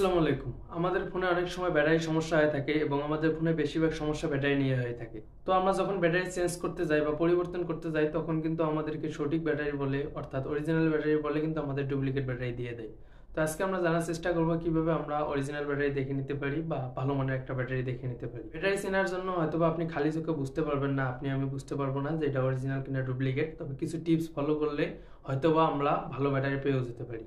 আসসালামু আলাইকুম। আমাদের ফোনে অনেক সময় ব্যাটারি সমস্যা হয়ে থাকে এবং আমাদের ফোনে বেশিরভাগ সমস্যা ব্যাটারি নিয়ে হয়ে থাকে। তো আমরা যখন ব্যাটারি চেঞ্জ করতে যাই বা পরিবর্তন করতে যাই তখন কিন্তু আমাদেরকে সঠিক ব্যাটারি বলে অর্থাৎ অরিজিনাল ব্যাটারি বলে কিন্তু আমাদের ডুপ্লিকেট ব্যাটারি দিয়ে দেয়। তো আজকে আমরা জানার চেষ্টা করব কিভাবে আমরা অরিজিনাল ব্যাটারি দেখে নিতে পারি বা ভালো মানের একটা ব্যাটারি দেখে নিতে পারি। ব্যাটারি চেনার জন্য হয়তোবা আপনি খালি চোখে বুঝতে পারবেন না, আমি বুঝতে পারবো না যে এটা অরিজিনাল কিনা ডুপ্লিকেট। তবে কিছু টিপস ফলো করলে হয়তোবা আমরা ভালো ব্যাটারি পেয়েও যেতে পারি।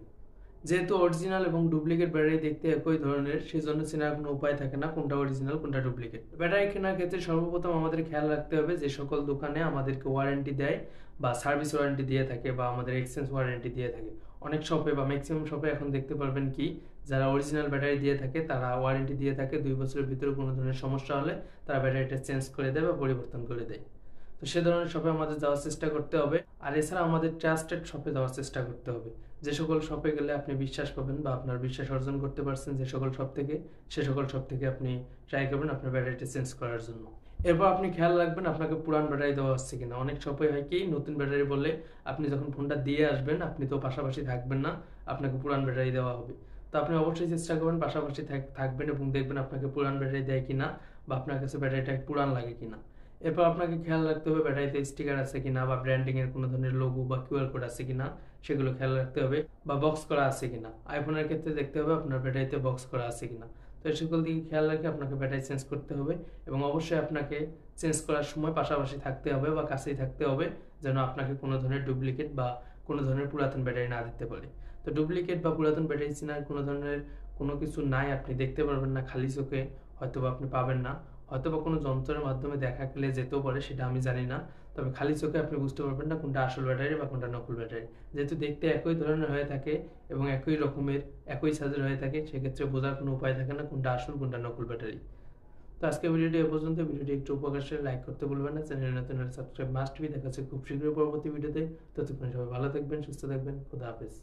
যেহেতু অরিজিনাল এবং ডুপ্লিকেট ব্যাটারি দেখতে একই ধরনের, সেজন্য চেনার কোনো উপায় থাকে না কোনটা অরিজিনাল কোনটা ডুপ্লিকেট। ব্যাটারি কেনার ক্ষেত্রে সর্বপ্রথম আমাদের খেয়াল রাখতে হবে যে সকল দোকানে আমাদেরকে ওয়ারেন্টি দেয় বা সার্ভিস ওয়ারেন্টি দিয়ে থাকে বা আমাদের এক্সচেঞ্জ ওয়ারেন্টি দিয়ে থাকে। অনেক শপে বা ম্যাক্সিমাম শপে এখন দেখতে পারবেন কি যারা অরিজিনাল ব্যাটারি দিয়ে থাকে তারা ওয়ারেন্টি দিয়ে থাকে 2 বছরের ভিতরে কোনো ধরনের সমস্যা হলে তারা ব্যাটারিটা চেঞ্জ করে দেয় বা পরিবর্তন করে দেয়। তো সে ধরনের শপে আমাদের যাওয়ার চেষ্টা করতে হবে। আর এছাড়া আমাদের ট্রাস্টেড শপে যাওয়ার চেষ্টা করতে হবে। যে সকল শপে গেলে আপনি বিশ্বাস পাবেন বা আপনার বিশ্বাস অর্জন করতে পারছেন যে সকল শপ থেকে, সে সকল শপ থেকে আপনি ট্রাই করবেন আপনার ব্যাটারিটা চেঞ্জ করার জন্য। এরপর আপনি খেয়াল রাখবেন আপনাকে পুরান ব্যাটারি দেওয়া হচ্ছে কিনা। অনেক শপে হয় কি নতুন ব্যাটারি বলে আপনি যখন ফোনটা দিয়ে আসবেন আপনি তো পাশাপাশি থাকবেন না, আপনাকে পুরান ব্যাটারি দেওয়া হবে। তো আপনি অবশ্যই চেষ্টা করবেন পাশাপাশি থাকবেন এবং দেখবেন আপনাকে পুরান ব্যাটারি দেয় কিনা বা আপনার কাছে ব্যাটারিটা পুরান লাগে কিনা। এরপর আপনাকে খেয়াল রাখতে হবে ব্যাটারিতে স্টিকার আছে কিনা বা ব্র্যান্ডিং এর কোনো ধরনের লোগো বা কিউআর কোড আছে কিনা, সেগুলো খেয়াল রাখতে হবে। বা বক্স করা আছে কিনা, আইফোনের ক্ষেত্রে দেখতে হবে আপনার ব্যাটারিতে বক্স করা আছে কিনা। তো এই সকল দিকে খেয়াল রেখে আপনাকে ব্যাটারি চেঞ্জ করতে হবে এবং অবশ্যই আপনাকে চেঞ্জ করার সময় পাশাপাশি থাকতে হবে বা কাছেই থাকতে হবে, যেন আপনাকে কোনো ধরনের ডুপ্লিকেট বা কোনো ধরনের পুরাতন ব্যাটারি না দিতে পারে। তো ডুপ্লিকেট বা পুরাতন ব্যাটারি চেনার কোনো ধরনের কোনো কিছু নাই, আপনি দেখতে পারবেন না খালি চোখে, হয়তোবা আপনি পাবেন না, হয়তোবা কোনো যন্ত্রের মাধ্যমে দেখা গেলে যেতেও পারে, সেটা আমি জানি না। তবে খালি চোখে আপনি বুঝতে পারবেন না কোনটা আসল ব্যাটারি বা কোনটা নকল ব্যাটারি। যেহেতু দেখতে একই ধরনের হয়ে থাকে এবং একই রকমের একই সাইজের হয়ে থাকে, সেক্ষেত্রে বোঝার কোনো উপায় থাকে না কোনটা আসল কোনটা নকল ব্যাটারি। তো আজকে ভিডিওটি এ পর্যন্ত। ভিডিওটি একটু উপকার লাইক করতে ভুলবেন না, চ্যানেলে নতুন সাবস্ক্রাইব মাস্ট বি। দেখা হচ্ছে খুব শীঘ্রই পরবর্তী ভিডিওতে। ততক্ষণ সবাই ভালো থাকবেন, সুস্থ থাকবেন। খোদা হাফেজ।